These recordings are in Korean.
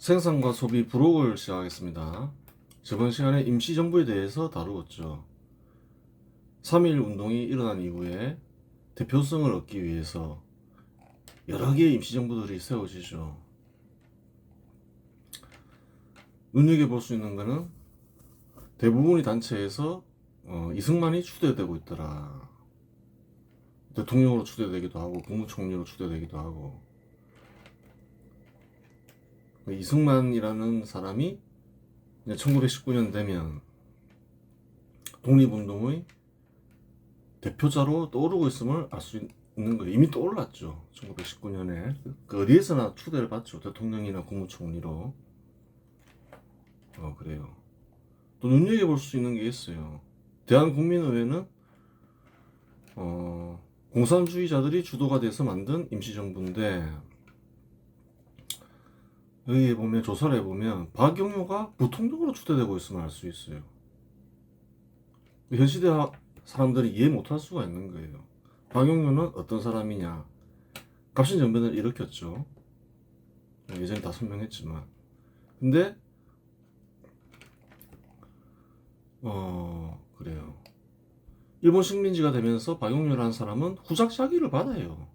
생산과 소비 부록을 시작하겠습니다. 저번 시간에 임시정부에 대해서 다루었죠. 3.1 운동이 일어난 이후에 대표성을 얻기 위해서 여러 개의 임시정부들이 세워지죠. 눈여겨볼 수 있는 것은 대부분의 단체에서 이승만이 추대되고 있더라. 대통령으로 추대되기도 하고 국무총리로 추대되기도 하고, 이승만이라는 사람이 1919년 되면 독립운동의 대표자로 떠오르고 있음을 알 수 있는 거예요. 이미 떠올랐죠. 1919년에 그 어디에서나 추대를 받죠. 대통령이나 국무총리로. 그래요. 또 눈여겨볼 수 있는 게 있어요. 대한국민의회는 공산주의자들이 주도가 돼서 만든 임시정부인데, 여기에 보면, 조사를 해보면 박영효가 부통령으로 추대되고 있음을 알 수 있어요. 현 시대 사람들이 이해 못할 수가 있는 거예요. 박영효는 어떤 사람이냐? 갑신정변을 일으켰죠. 예전에 다 설명했지만. 근데 그래요. 일본 식민지가 되면서 박영효라는 사람은 후작자기를 받아요.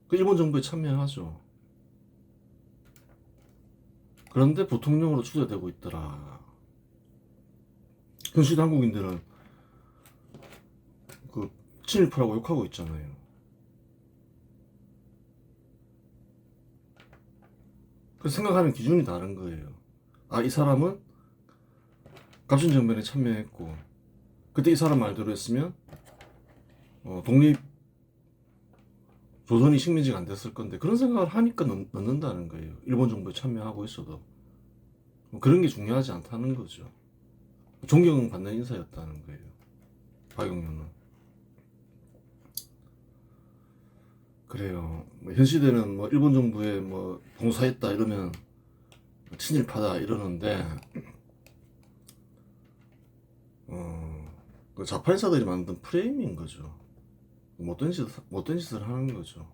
그 일본 정부에 참여하죠. 그런데 부통령으로 추대되고 있더라. 현실 한국인들은 그 친일파라고 욕하고 있잖아요. 그래서 생각하는 기준이 다른 거예요. 이 사람은 갑신정변에 참여했고, 그때 이 사람 말대로 했으면 독립 조선이 식민지가 안 됐을 건데, 그런 생각을 하니까 넣는다는 거예요. 일본 정부에 참여하고 있어도 그런 게 중요하지 않다는 거죠. 존경받는 인사였다는 거예요, 박영효는. 그래요. 현 시대는 일본 정부에 봉사했다 이러면 친일파다 이러는데, 그 좌파 인사들이 만든 프레임인 거죠. 못된 짓을 하는 거죠.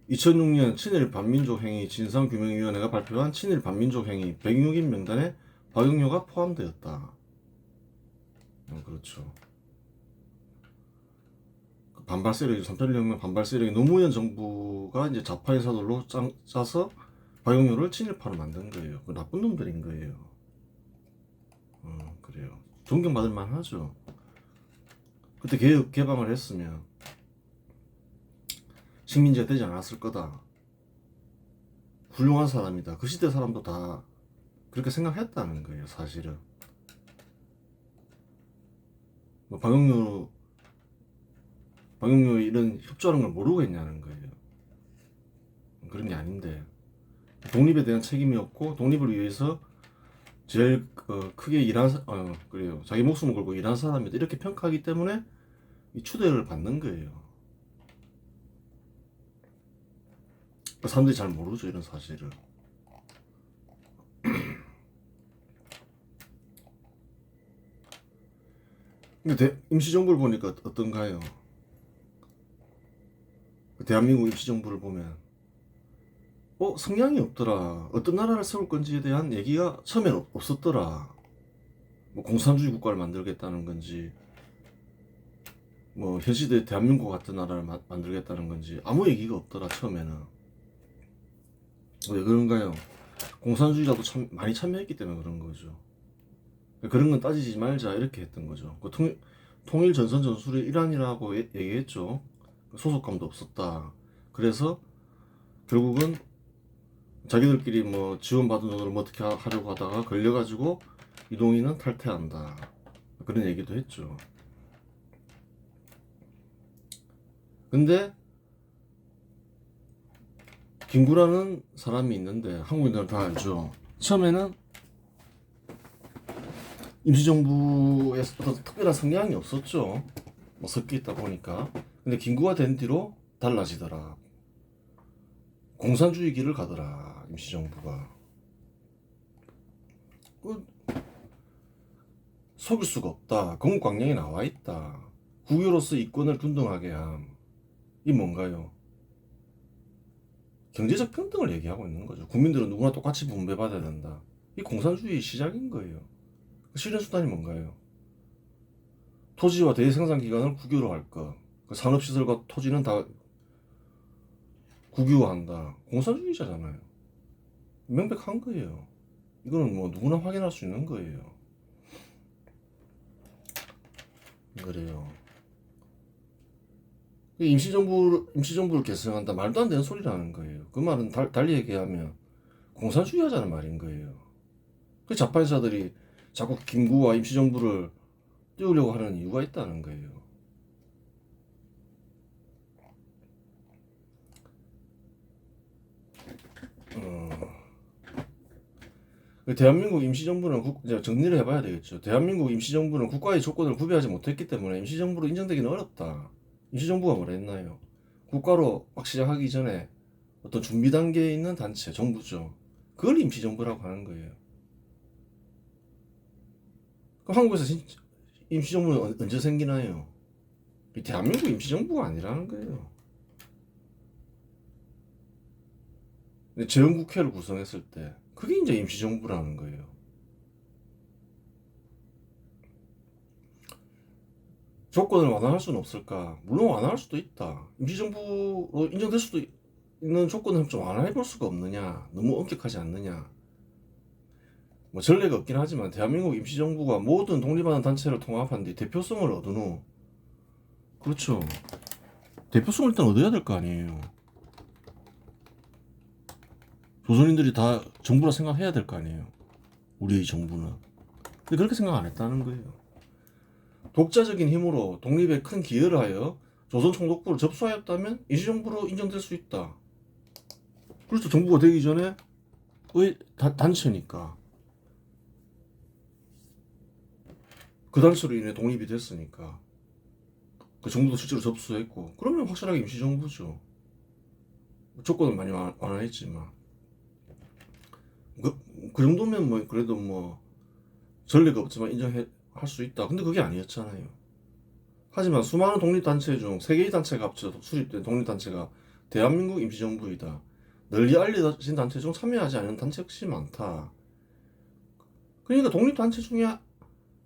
2006년 친일 반민족 행위 진상규명위원회가 발표한 친일 반민족 행위 106인 명단에 박영효가 포함되었다. 그렇죠. 반발 세력이 3.1혁명 반발 세력이 노무현 정부가 이제 좌파 인사들로 짜서 박영효를 친일파로 만든 거예요. 그 나쁜 놈들인 거예요. 그래요. 존경받을 만하죠. 그때 개방을 했으면 식민지가 되지 않았을 거다. 훌륭한 사람이다. 그 시대 사람도 다 그렇게 생각했다는 거예요, 사실은. 박영효 이런 협조하는 걸 모르고 했냐는 거예요. 그런 게 아닌데, 독립에 대한 책임이었고, 독립을 위해서 제일 크게 그래요. 자기 목숨을 걸고 일한 사람이다. 이렇게 평가하기 때문에 이 추대를 받는 거예요. 사람들이 잘 모르죠, 이런 사실을. 근데 임시정부를 보니까 어떤가요? 대한민국 임시정부를 보면 성향이 없더라. 어떤 나라를 세울 건지에 대한 얘기가 처음엔 없었더라. 공산주의 국가를 만들겠다는 건지, 현 시대 대한민국 같은 나라를 만들겠다는 건지 아무 얘기가 없더라, 처음에는. 왜 그런가요? 공산주의자도 많이 참여했기 때문에 그런 거죠. 그런 건 따지지 말자 이렇게 했던 거죠. 통일 전선 전술의 일환이라고 얘기했죠. 소속감도 없었다. 그래서 결국은 자기들끼리 지원받은 돈을 어떻게 하려고 하다가 걸려가지고 이동희는 탈퇴한다. 그런 얘기도 했죠. 근데 김구라는 사람이 있는데, 한국인들은 다 알죠. 처음에는 임시정부에 어떤 특별한 성향이 없었죠. 섞여 있다 보니까. 근데 김구가 된 뒤로 달라지더라. 공산주의 길을 가더라, 임시정부가. 속일 수가 없다. 건국광령에 나와 있다. 국유로서 이권을 균등하게 함. 이 뭔가요? 경제적 평등을 얘기하고 있는 거죠. 국민들은 누구나 똑같이 분배받아야 된다. 이 공산주의 시작인 거예요. 실현 수단이 뭔가요? 토지와 대생산 기관을 국유로 할 것. 그 산업시설과 토지는 다 국유화한다. 공산주의자잖아요. 명백한 거예요. 이거는 뭐 누구나 확인할 수 있는 거예요. 그래요. 임시정부를 계승한다. 말도 안 되는 소리라는 거예요. 그 말은 달리 얘기하면 공산주의 하자는 말인 거예요. 그 자판사들이 자꾸 김구와 임시정부를 띄우려고 하는 이유가 있다는 거예요. 대한민국 임시정부는 이제 정리를 해봐야 되겠죠. 대한민국 임시정부는 국가의 조건을 구비하지 못했기 때문에 임시정부로 인정되기는 어렵다. 임시정부가 뭐라 했나요? 국가로 막 시작하기 전에 어떤 준비 단계에 있는 단체, 정부죠. 그걸 임시정부라고 하는 거예요. 그럼 한국에서 진짜 임시정부는 언제 생기나요? 대한민국 임시정부가 아니라는 거예요. 재헌국회를 구성했을 때 그게 이제 임시정부라는 거예요. 조건을 완화할 수는 없을까? 물론 완화할 수도 있다. 임시정부로 인정될 수도 있는 조건을 좀 완화해 볼 수가 없느냐? 너무 엄격하지 않느냐? 뭐 전례가 없긴 하지만 대한민국 임시정부가 모든 독립하는 단체를 통합한 뒤 대표성을 얻은 후, 그렇죠. 대표성을 일단 얻어야 될 거 아니에요. 조선인들이 다 정부라 생각해야 될 거 아니에요. 우리의 정부는. 근데 그렇게 생각 안 했다는 거예요. 독자적인 힘으로 독립에 큰 기여를 하여 조선 총독부를 접수하였다면 임시정부로 인정될 수 있다. 그래서 정부가 되기 전에 단체니까. 그 단체로 인해 독립이 됐으니까. 그 정부도 실제로 접수했고. 그러면 확실하게 임시정부죠. 조건은 많이 완화했지만. 그 정도면 뭐 그래도 뭐 전례가 없지만 인정할 수 있다. 근데 그게 아니었잖아요. 하지만 수많은 독립단체 중 3개의 단체가 합쳐 수립된 독립단체가 대한민국 임시정부이다. 널리 알려진 단체 중 참여하지 않은 단체 역시 많다. 그러니까 독립단체 중에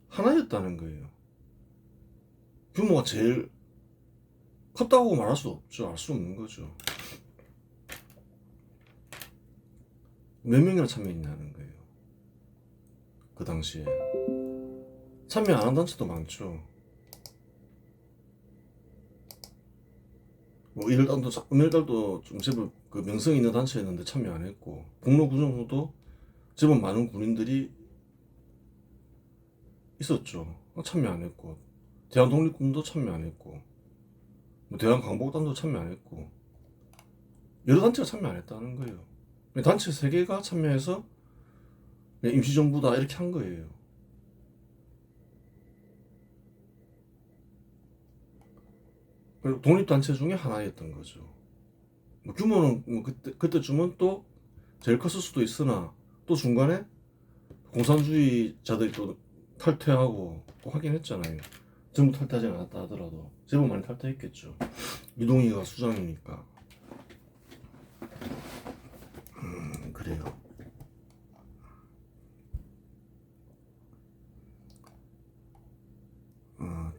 하나였다는 거예요. 규모가 제일 컸다고 말할 수 없죠. 알 수 없는 거죠. 몇 명이나 참여했냐는 거예요. 그 당시에. 참여 안 한 단체도 많죠. 뭐 은일달도 좀 제법 그 명성 있는 단체였는데 참여 안 했고, 북로구정호도 제법 많은 군인들이 있었죠. 참여 안 했고, 대한독립군도 참여 안 했고, 뭐 대한광복단도 참여 안 했고, 여러 단체가 참여 안 했다는 거예요. 단체 3개가 참여해서 임시정부다 이렇게 한 거예요. 그리고 독립단체 중에 하나였던 거죠. 뭐 규모는 뭐 그때쯤은 또 제일 컸을 수도 있으나 또 중간에 공산주의자들이 또 탈퇴하고 또 하긴 했잖아요. 전부 탈퇴하지 않았다 하더라도 제법 많이 탈퇴했겠죠. 이동희가 수장이니까. 그래요.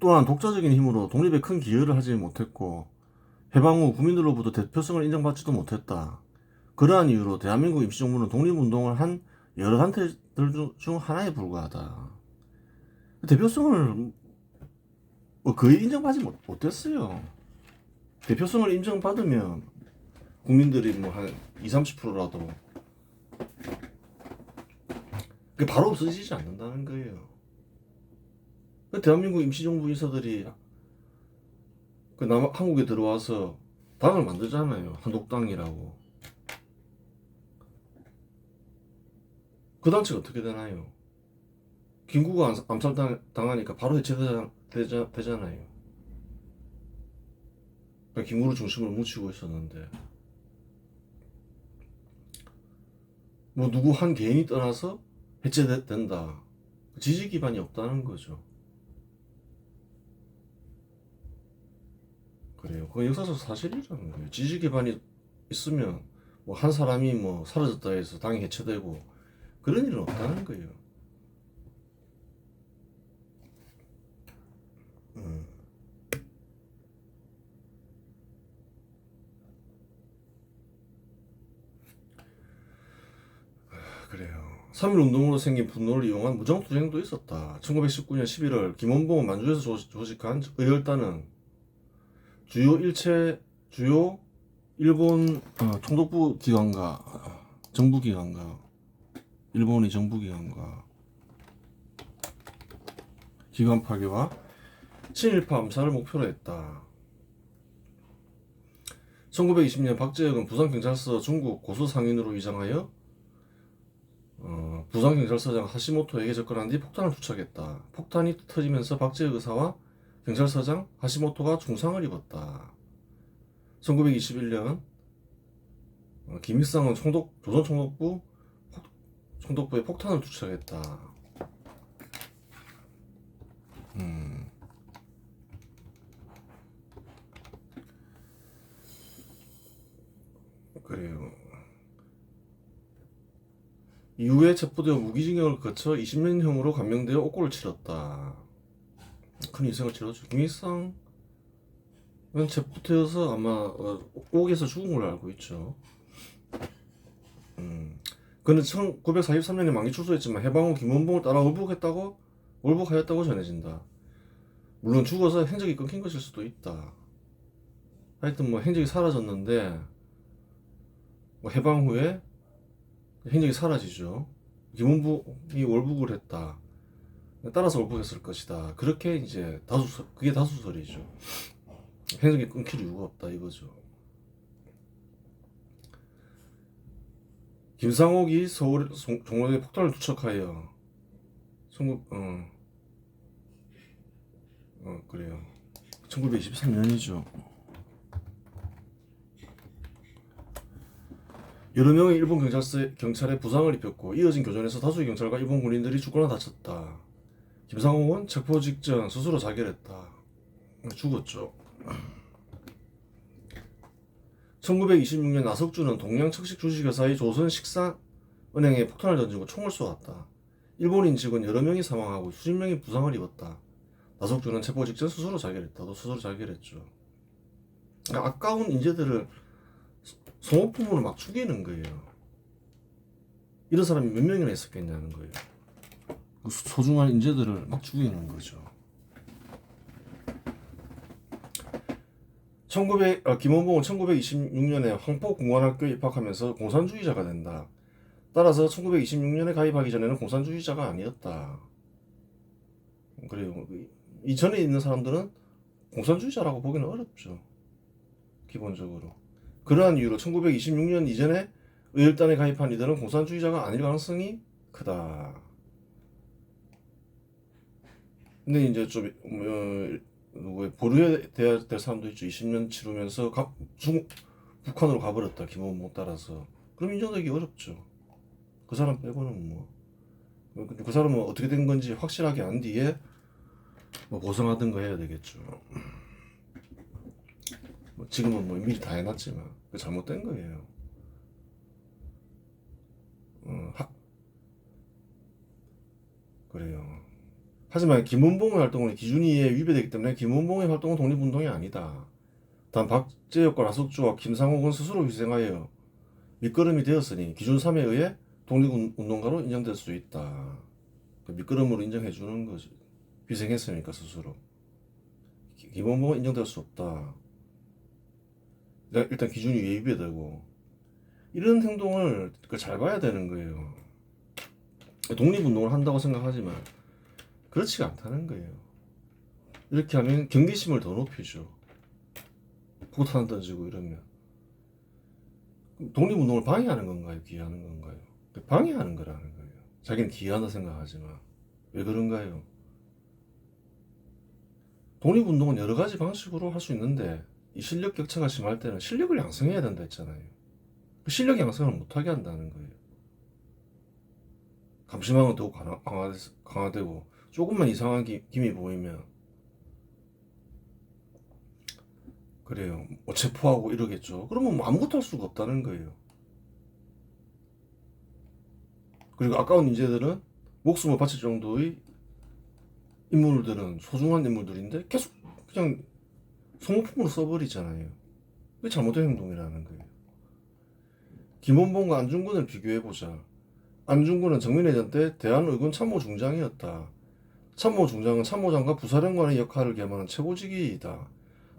또한 독자적인 힘으로 독립에 큰 기여를 하지 못했고 해방 후 국민들로부터 대표성을 인정받지도 못했다. 그러한 이유로 대한민국 임시정부는 독립운동을 한 여러 단체들 중 하나에 불과하다. 대표성을 뭐 거의 인정받지 못했어요. 대표성을 인정받으면 국민들이 뭐 한 20, 30%라도 그게 바로 없어지지 않는다는 거예요. 대한민국 임시정부 인사들이 한국에 들어와서 당을 만들잖아요. 한독당이라고. 그 단체가 어떻게 되나요? 김구가 암살당하니까 바로 해체되잖아요. 그러니까 김구를 중심으로 뭉치고 있었는데 뭐 누구 한 개인이 떠나서 해체된다. 지지 기반이 없다는 거죠. 그래요. 그건 역사적 사실이라는 거예요. 지지 기반이 있으면 뭐 한 사람이 뭐 사라졌다 해서 당이 해체되고 그런 일은 없다는 거예요. 그래요. 3.1 운동으로 생긴 분노를 이용한 무정투쟁도 있었다. 1919년 11월 김원봉은 만주에서 조직한 의열단은 주요 일본 총독부 기관과 정부 기관과 일본의 정부 기관과 기관 파괴와 친일파 암살을 목표로 했다. 1920년 박재혁은 부산경찰서 중국 고수 상인으로 위장하여 부산경찰서장 하시모토에게 접근한 뒤 폭탄을 투척했다. 폭탄이 터지면서 박재혁 의사와 경찰서장 하시모토가 중상을 입었다. 1921년 김일성은 조선 총독부에 폭탄을 투척했다. 그래요. 이후에 체포되어 무기징역을 거쳐 20년형으로 감형되어 옥고를 치렀다. 큰 희생을 치렀죠. 김일성은 체포되어서 아마 옥에서 죽은 걸로 알고 있죠. 그는 1943년에 만기 출소했지만 해방 후 김원봉을 따라 월북하였다고 전해진다. 물론 죽어서 행적이 끊긴 것일 수도 있다. 하여튼 뭐 행적이 사라졌는데 뭐 해방 후에 행적이 사라지죠. 김원봉이 월북을 했다. 따라서 월북했을 것이다. 그렇게 이제 그게 다수설이죠. 행적이 끊길 이유가 없다 이거죠. 김상옥이 서울 종로에 폭탄을 투척하여 그래요. 1923년이죠. 여러 명의 일본 경찰에 부상을 입혔고 이어진 교전에서 다수의 경찰과 일본 군인들이 죽거나 다쳤다. 김상옥은 체포 직전 스스로 자결했다. 죽었죠. 1926년 나석주는 동양 척식 주식회사의 조선식사은행에 폭탄을 던지고 총을 쏘았다. 일본인 직원 여러 명이 사망하고 수십 명이 부상을 입었다. 나석주는 체포 직전 스스로 자결했다. 또 스스로 자결했죠. 그러니까 아까운 인재들을 소모품으로 막 죽이는 거예요. 이런 사람이 몇 명이나 있었겠냐는 거예요. 소중한 인재들을 막 죽이는 거죠. 김원봉은 1926년에 황포공관학교에 입학하면서 공산주의자가 된다. 따라서 1926년에 가입하기 전에는 공산주의자가 아니었다. 그래요. 이전에 있는 사람들은 공산주의자라고 보기는 어렵죠. 기본적으로. 그러한 이유로 1926년 이전에 의열단에 가입한 이들은 공산주의자가 아닐 가능성이 크다. 근데 이제 좀 보류해야 될 사람도 있죠. 20년 치르면서 북한으로 가버렸다. 김원봉 따라서. 그럼 인정되기 어렵죠. 그 사람 빼고는 뭐. 그 사람은 어떻게 된 건지 확실하게 안 뒤에 뭐 보상하든가 해야 되겠죠. 지금은 뭐 미리 다 해놨지만 그 잘못된 거예요. 그래요. 하지만 김원봉의 활동은 기준위에 위배되기 때문에 김원봉의 활동은 독립운동이 아니다. 단 박재혁과 나석주와 김상옥은 스스로 희생하여 밑거름이 되었으니 기준 3에 의해 독립운동가로 인정될 수 있다. 그 밑거름으로 인정해 주는 거지. 희생했으니까 스스로. 김원봉은 인정될 수 없다. 일단 기준이 위배되고 이런 행동을 잘 봐야 되는 거예요. 독립운동을 한다고 생각하지만 그렇지가 않다는 거예요. 이렇게 하면 경계심을 더 높이죠. 폭탄 던지고 이러면 독립운동을 방해하는 건가요? 기여하는 건가요? 방해하는 거라는 거예요. 자기는 기여한다 생각하지만 왜 그런가요? 독립운동은 여러 가지 방식으로 할 수 있는데 이 실력 격차가 심할 때는 실력을 양성해야 된다 했잖아요. 그 실력 양성을 못하게 한다는 거예요. 감시망은 더욱 강화되고 조금만 이상한 김이 보이면 그래요. 뭐 체포하고 이러겠죠. 그러면 뭐 아무것도 할 수가 없다는 거예요. 그리고 아까운 인재들은 목숨을 바칠 정도의 인물들은 소중한 인물들인데 계속 그냥 소모품으로 써버리잖아요. 그게 잘못된 행동이라는 거예요. 김원봉과 안중근을 비교해보자. 안중근은 정민회전 때 대한의군 참모중장이었다. 참모중장은 참모장과 부사령관의 역할을 겸하는 최고직위이다.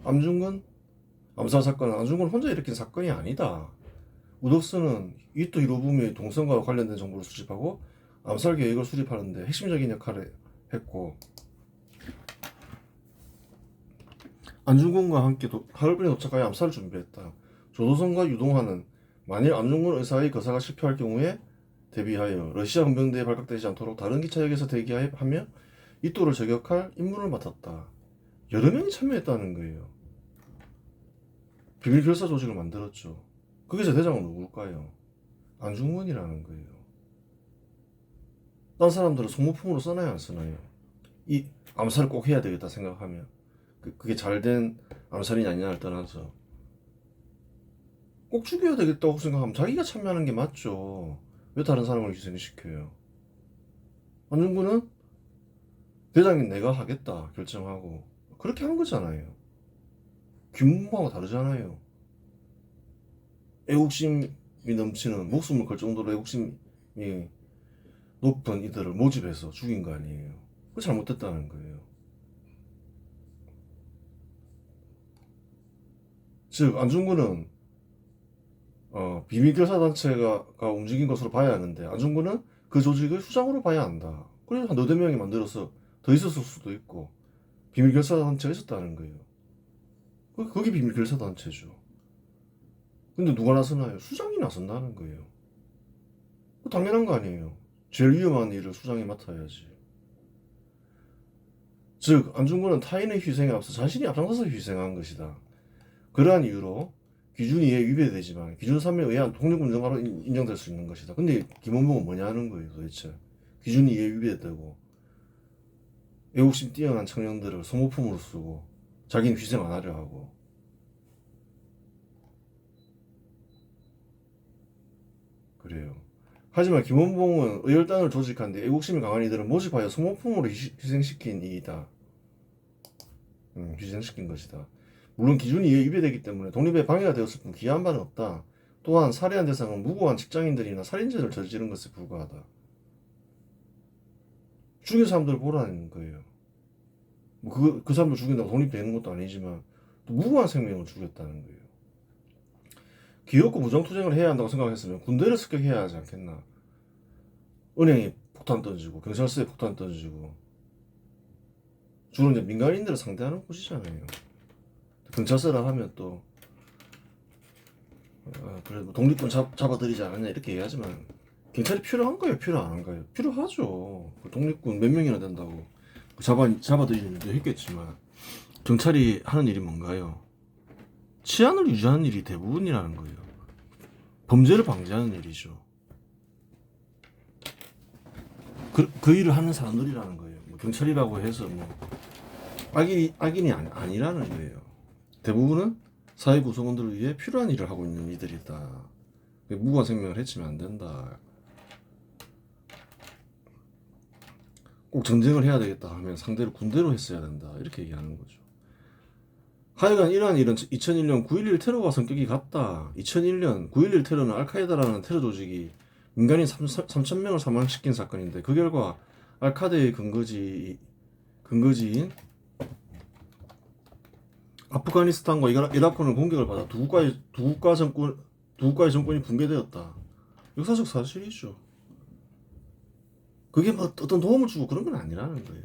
안중근 암살 사건은 안중근 혼자 일으킨 사건이 아니다. 우덕수는 이토 히로부미의 동선과 관련된 정보를 수집하고 암살 계획을 수립하는 데 핵심적인 역할을 했고, 안중근과 함께 하얼빈에 도착하여 암살을 준비했다. 조도선과 유동환은 만일 안중근 의사의 거사가 실패할 경우에 대비하여 러시아 헌병대에 발각되지 않도록 다른 기차역에서 대기하며 이토를 저격할 임무를 맡았다. 여러 명이 참여했다는 거예요. 비밀 결사 조직을 만들었죠. 거기서 대장은 누굴까요? 안중근이라는 거예요. 딴 사람들은 소모품으로 써나요, 안 쓰나요? 이 암살을 꼭 해야 되겠다 생각하면 그게 잘된 암살이냐 아니냐를 떠나서 꼭 죽여야 되겠다고 생각하면 자기가 참여하는 게 맞죠. 왜 다른 사람을 희생시켜요? 안중근은 대장인 내가 하겠다 결정하고 그렇게 한 거잖아요. 김문모하고 다르잖아요. 애국심이 넘치는, 목숨을 걸 정도로 애국심이 높은 이들을 모집해서 죽인 거 아니에요. 그거 잘못됐다는 거예요. 즉 안중근은 비밀결사단체가 움직인 것으로 봐야 하는데 안중근은 그 조직의 수장으로 봐야 한다. 그래서 한 너댓 명이 만들어서 더 있었을 수도 있고 비밀결사단체가 있었다는 거예요. 그게 비밀결사단체죠. 근데 누가 나서나요? 수장이 나선다는 거예요. 당연한 거 아니에요. 제일 위험한 일을 수장이 맡아야지. 즉 안중근은 타인의 희생에 앞서 자신이 앞장서서 희생한 것이다. 그러한 이유로 기준이에 위배되지만 기준삼에 의한 독립운동가로 인정될 수 있는 것이다. 근데 김원봉은 뭐냐 하는 거예요 도대체. 기준이에 위배되고 애국심 뛰어난 청년들을 소모품으로 쓰고 자기는 희생 안 하려 하고. 그래요. 하지만 김원봉은 의열단을 조직한 뒤 애국심이 강한 이들을 모집하여 소모품으로 희생시킨 이이다. 희생시킨 것이다. 물론 기준이 이에 위배되기 때문에 독립에 방해가 되었을 뿐 기여한 바는 없다. 또한 살해한 대상은 무고한 직장인들이나 살인죄를 저지른 것에 불과하다. 죽인 사람들을 보라는 거예요. 그 사람들 죽인다고 독립되는 것도 아니지만 또 무고한 생명을 죽였다는 거예요. 기어코 무장투쟁을 해야 한다고 생각했으면 군대를 습격해야 하지 않겠나. 은행에 폭탄 던지고 경찰서에 폭탄 던지고 주로 이제 민간인들을 상대하는 곳이잖아요. 경찰서라 하면 또 그래 뭐 독립군 잡아들이지 않았냐 이렇게 얘기하지만 경찰이 필요한가요? 필요 안 한가요? 필요하죠. 독립군 몇 명이나 된다고 잡아들이는 일도 했겠지만 경찰이 하는 일이 뭔가요? 치안을 유지하는 일이 대부분이라는 거예요. 범죄를 방지하는 일이죠. 그 일을 하는 사람들이라는 거예요. 뭐 경찰이라고 해서 뭐 악인이 아니라는 거예요. 대부분은 사회 구성원들을 위해 필요한 일을 하고 있는 이들이다. 무고한 생명을 해치면 안 된다. 꼭 전쟁을 해야 되겠다 하면 상대를 군대로 했어야 된다. 이렇게 얘기하는 거죠. 하여간 이러한 일은 2001년 9.11 테러와 성격이 같다. 2001년 9.11 테러는 알카에다라는 테러 조직이 민간인 3,000명을 사망시킨 사건인데 그 결과 알카데의 근거지인 아프가니스탄과 이라크는 공격을 받아 두 국가의 정권이 붕괴되었다. 역사적 사실이죠. 그게 뭐 어떤 도움을 주고 그런 건 아니라는 거예요.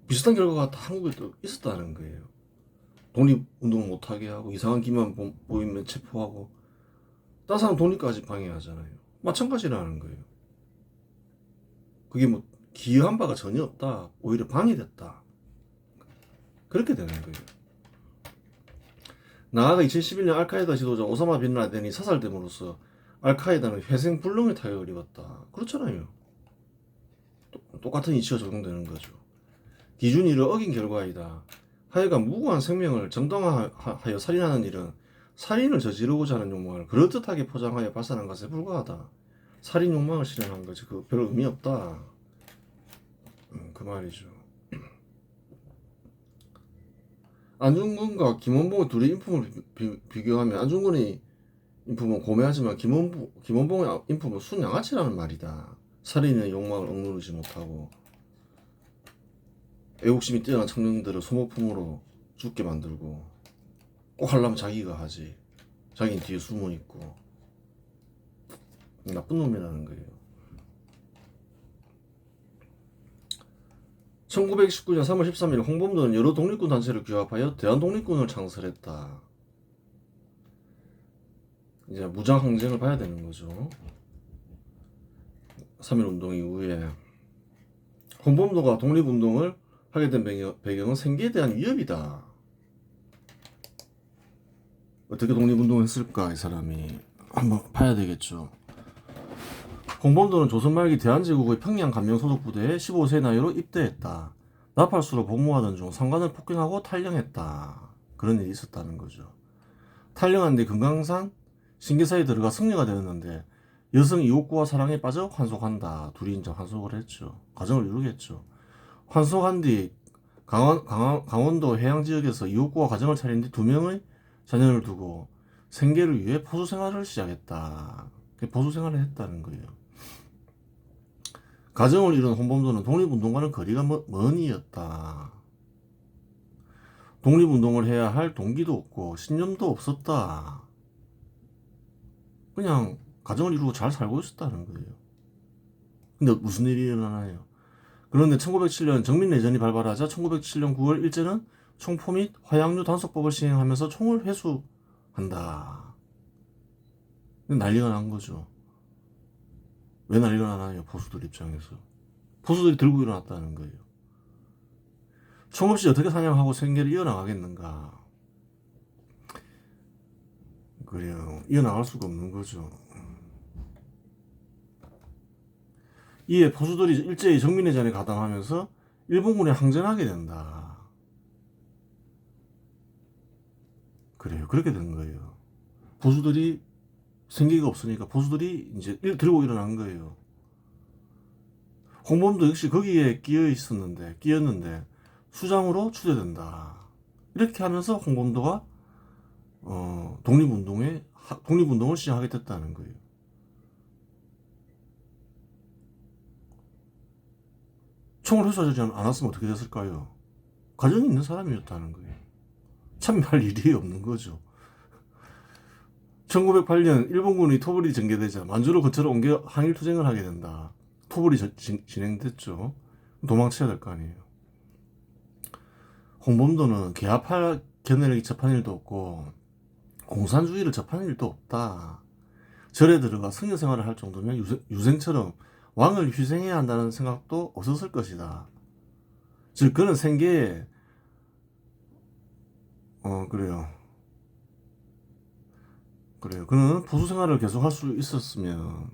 비슷한 결과가 다 한국에 또 있었다는 거예요. 독립운동을 못하게 하고 이상한 기만 보이면 체포하고 딴 사람 독립까지 방해하잖아요. 마찬가지라는 거예요. 그게 뭐 기여한 바가 전혀 없다. 오히려 방해됐다. 그렇게 되는 거예요. 나아가 2011년 알카에다 지도자 오사마 빈 라덴이 사살됨으로써 알카에다는 회생불능의 타격을 입었다. 그렇잖아요. 똑같은 이치가 적용되는 거죠. 기준이를 어긴 결과이다. 하여간 무고한 생명을 정당화하여 살인하는 일은 살인을 저지르고자 하는 욕망을 그럴듯하게 포장하여 발산한 것에 불과하다. 살인 욕망을 실현한 거지. 그 별 의미 없다. 그 말이죠. 안중근과 김원봉의 둘의 인품을 비교하면 안중근의 인품은 고매하지만 김원봉의 인품은 순양아치라는 말이다. 살인의 욕망을 억누르지 못하고 애국심이 뛰어난 청년들을 소모품으로 죽게 만들고 꼭 하려면 자기가 하지. 자기는 뒤에 숨어 있고 나쁜 놈이라는 거예요. 1919년 3월 13일 홍범도는 여러 독립군 단체를 규합하여 대한독립군을 창설했다. 이제 무장항쟁을 봐야 되는 거죠. 3.1운동 이후에 홍범도가 독립운동을 하게 된 배경은 생계에 대한 위협이다. 어떻게 독립운동을 했을까 이 사람이 한번 봐야 되겠죠. 홍범도는 조선 말기 대한제국의 평양 감명소속부대에 15세 나이로 입대했다. 나팔수로 복무하던 중 상관을 폭행하고 탈영했다. 그런 일이 있었다는 거죠. 탈영한 뒤 금강산 신계사에 들어가 승려가 되었는데 여성 이옥구와 사랑에 빠져 환속한다. 둘이 이제 환속을 했죠. 가정을 이루겠죠. 환속한 뒤 강원도 해양지역에서 이옥구와 가정을 차린 뒤 2명의 자녀를 두고 생계를 위해 포수생활을 시작했다. 포수생활을 했다는 거예요. 가정을 이룬 홍범도는 독립운동과는 거리가 먼 이였다. 독립운동을 해야 할 동기도 없고 신념도 없었다. 그냥 가정을 이루고 잘 살고 있었다는 거예요. 근데 무슨 일이 일어나나요? 그런데 1907년 정민내전이 발발하자 1907년 9월 일제는 총포 및 화약류 단속법을 시행하면서 총을 회수한다. 난리가 난 거죠. 왜 난리가 나나요? 보수들 입장에서. 보수들이 들고 일어났다는 거예요. 총 없이 어떻게 사냥하고 생계를 이어나가겠는가. 그래요. 이어나갈 수가 없는 거죠. 이에 보수들이 일제히 정민회전에 가담하면서 일본군에 항전하게 된다. 그래요. 그렇게 된 거예요. 보수들이 생기가 없으니까 보수들이 이제 들고 일어난 거예요. 홍범도 역시 거기에 끼었는데 수장으로 추대된다. 이렇게 하면서 홍범도가 독립운동을 시작하게 됐다는 거예요. 총을 회수하지 않았으면 어떻게 됐을까요? 가정이 있는 사람이었다는 거예요. 참여할 일이 없는 거죠. 1908년 일본군이 토벌이 전개되자 만주를 거쳐서 옮겨 항일투쟁을 하게 된다. 토벌이 진행됐죠. 도망쳐야 될 거 아니에요. 홍범도는 개합할 견해를 접한 일도 없고 공산주의를 접한 일도 없다. 절에 들어가 승려생활을 할 정도면 유생처럼 왕을 희생해야 한다는 생각도 없었을 것이다. 즉 그는 생계에 그래요. 그는 보수생활을 계속할 수 있었으면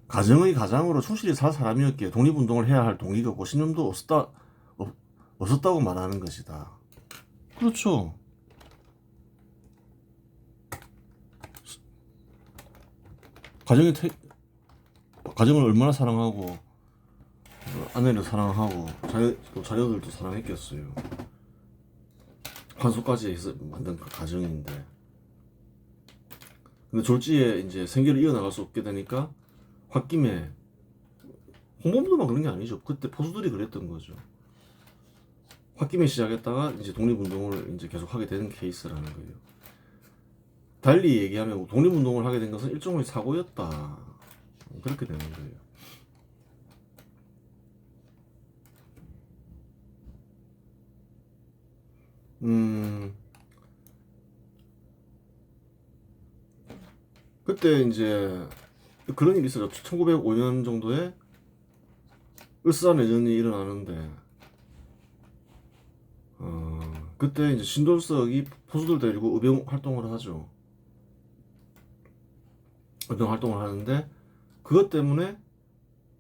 가정의 가장으로 충실히 살 사람이었기에 독립운동을 해야 할 동기가 없고 신념도 없었다고 말하는 것이다. 그렇죠. 가정을 얼마나 사랑하고 아내를 사랑하고 자녀들도 사랑했겠어요. 환속까지 해서 만든 그 가정인데, 근데 졸지에 이제 생계를 이어나갈 수 없게 되니까 홧김에 홍범도만 그런 게 아니죠. 그때 보수들이 그랬던 거죠. 홧김에 시작했다가 이제 독립운동을 이제 계속 하게 되는 케이스라는 거예요. 달리 얘기하면 독립운동을 하게 된 것은 일종의 사고였다. 그렇게 되는 거예요. 그때 이제 그런 일이 있었죠. 1905년 정도에 을사내전이 일어나는데, 그때 이제 신돌석이 포수들 데리고 의병 활동을 하죠. 의병 활동을 하는데, 그것 때문에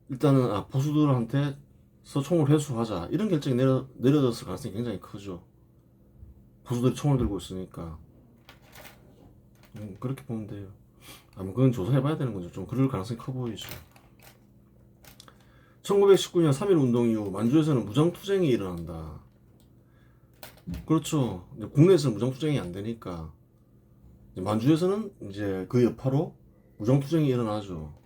일단은 보수들한테서 총을 회수하자 이런 결정이 내려졌을 가능성이 굉장히 크죠. 보수들이 총을 들고 있으니까. 그렇게 보면 돼요. 아마 그건 조사해봐야 되는 거죠. 좀 그럴 가능성이 커 보이죠. 1919년 3.1 운동 이후 만주에서는 무장투쟁이 일어난다. 그렇죠. 이제 국내에서는 무장투쟁이 안 되니까 이제 만주에서는 이제 그 여파로 무장투쟁이 일어나죠.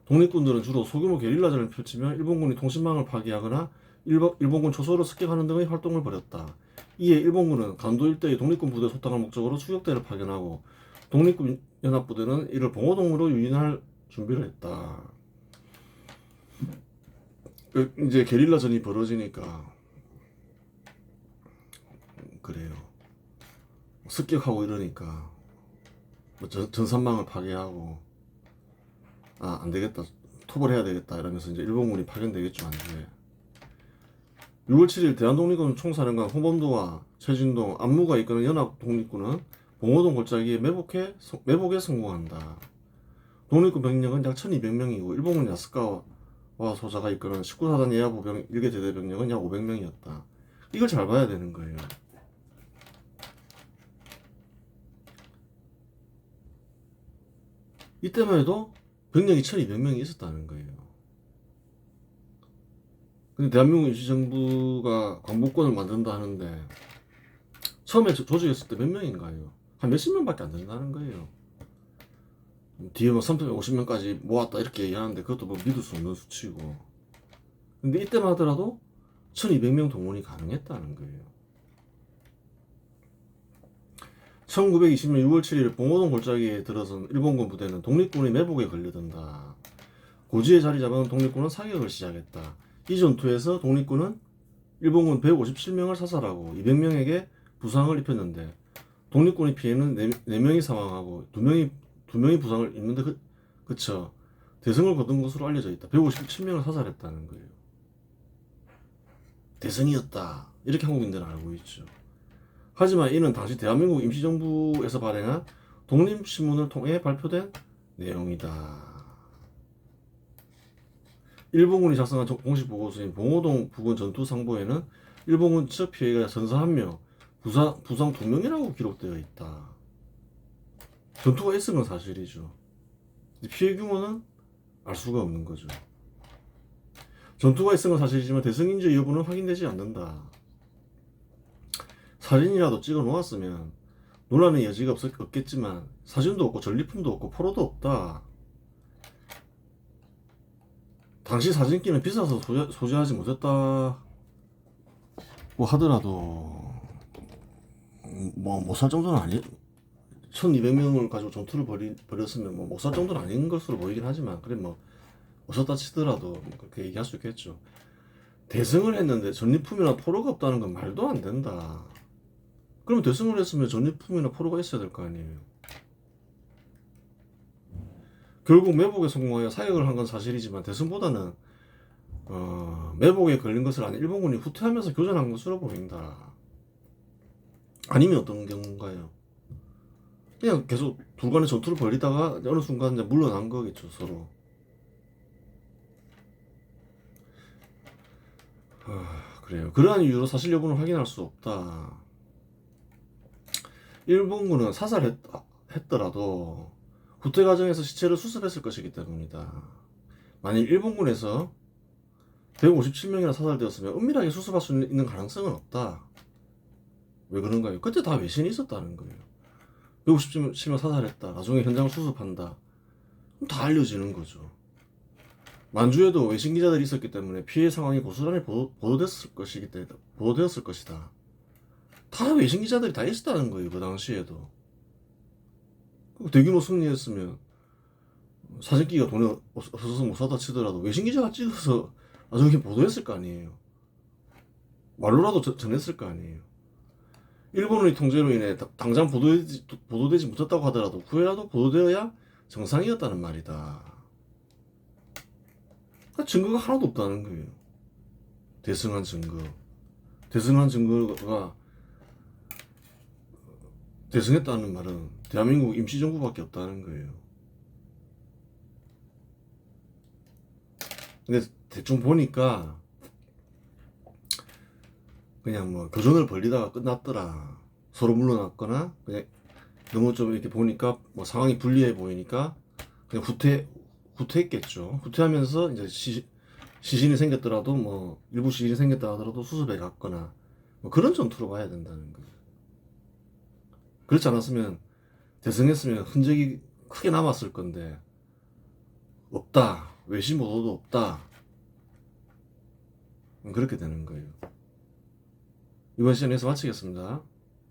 독립군들은 주로 소규모 게릴라전을 펼치며 일본군이 통신망을 파괴하거나 일본군 초소를 습격하는 등의 활동을 벌였다. 이에 일본군은 간도 일대의 독립군 부대 소탕을 목적으로 추격대를 파견하고 독립군 연합부대는 이를 봉오동으로 유인할 준비를 했다. 이제 게릴라전이 벌어지니까 그래요. 습격하고 이러니까 뭐 전산망을 파괴하고 안 되겠다, 토벌해야 되겠다 이러면서 이제 일본군이 파견되겠죠. 안주에 6월 7일 대한독립군 총사령관 홍범도와 최진동, 안무가 이끄는 연합독립군은 봉오동 골짜기에 매복에 성공한다. 독립군 병력은 약 1200명이고 일본군 야스카와 소자가 이끄는 19사단 예하부 1개 대대 병력은 약 500명이었다. 이걸 잘 봐야 되는 거예요. 이때만 해도 병력이 1200명이 있었다는 거예요. 근데 대한민국 임시정부가 광복권을 만든다 하는데 처음에 조직했을 때 몇 명인가요? 한 몇십 명밖에 안 된다는 거예요. 뒤에 뭐 350명까지 모았다 이렇게 얘기하는데 그것도 뭐 믿을 수 없는 수치고. 근데 이때만 하더라도 1200명 동원이 가능했다는 거예요. 1920년 6월 7일 봉오동 골짜기에 들어선 일본군 부대는 독립군의 매복에 걸려든다. 고지에 자리 잡은 독립군은 사격을 시작했다. 이 전투에서 독립군은 일본군 157명을 사살하고 200명에게 부상을 입혔는데 독립군의 피해는 4명이 사망하고 2명이 부상을 입는데 그쵸. 대승을 거둔 것으로 알려져 있다. 157명을 사살했다는 거예요. 대승이었다. 이렇게 한국인들은 알고 있죠. 하지만 이는 당시 대한민국 임시정부에서 발행한 독립신문을 통해 발표된 내용이다. 일본군이 작성한 공식 보고서인 봉오동 부근 전투 상보에는 일본군 측 피해가 전사 1명, 부상 2명이라고 기록되어 있다. 전투가 있은 건 사실이죠. 피해 규모는 알 수가 없는 거죠. 전투가 있은 건 사실이지만 대승인지 여부는 확인되지 않는다. 사진이라도 찍어 놓았으면 논란의 여지가 없겠지만 사진도 없고 전리품도 없고 포로도 없다. 당시 사진기는 비싸서 소지하지 못했다고 하더라도 뭐 못 살 정도는 1200명을 가지고 전투를 벌였으면 뭐 못 살 정도는 아닌 것으로 보이긴 하지만 그래 뭐 없었다 치더라도 그렇게 얘기할 수 있겠죠. 대승을 했는데 전리품이나 포로가 없다는 건 말도 안 된다. 그러면 대승을 했으면 전리품이나 포로가 있어야 될 거 아니에요. 결국 매복에 성공하여 사격을 한 건 사실이지만 대승보다는 매복에 걸린 것을 아닌 일본군이 후퇴하면서 교전한 것으로 보인다. 아니면 어떤 경우인가요? 그냥 계속 둘 간의 전투를 벌이다가 어느 순간 이제 물러난 거겠죠, 서로. 그래요. 그러한 이유로 사실 여부는 확인할 수 없다. 일본군은 사살했더라도 후퇴 과정에서 시체를 수습했을 것이기 때문이다. 만일 일본군에서 157명이나 사살되었으면 은밀하게 수습할 수 있는 가능성은 없다. 왜 그런가요? 그때 다 외신이 있었다는 거예요. 157명 사살했다. 나중에 현장을 수습한다. 그럼 다 알려지는 거죠. 만주에도 외신 기자들이 있었기 때문에 피해 상황이 고스란히 보도됐을 것이다. 다 외신 기자들이 다 있었다는 거예요. 그 당시에도. 대규모 승리했으면 사진기가 돈이 없어서 못 사다 치더라도 외신 기자가 찍어서 나중에 보도했을 거 아니에요. 말로라도 전했을 거 아니에요. 일본의 통제로 인해 당장 보도되지 못했다고 하더라도 후에라도 보도되어야 정상이었다는 말이다. 그러니까 증거가 하나도 없다는 거예요. 대승한 증거가 대승했다는 말은 대한민국 임시정부밖에 없다는 거예요. 근데 대충 보니까 그냥 뭐 교전을 벌리다가 끝났더라. 서로 물러났거나 그냥 너무 좀 이렇게 보니까 뭐 상황이 불리해 보이니까 그냥 후퇴했겠죠. 후퇴하면서 이제 시신이 생겼더라도 뭐 일부 시신이 생겼다 하더라도 수습해 갔거나 뭐 그런 전투로 가야 된다는 거예요. 그렇지 않았으면 대승했으면 흔적이 크게 남았을 건데 없다. 외신 보도도 없다. 그렇게 되는 거예요. 이번 시간에서 마치겠습니다.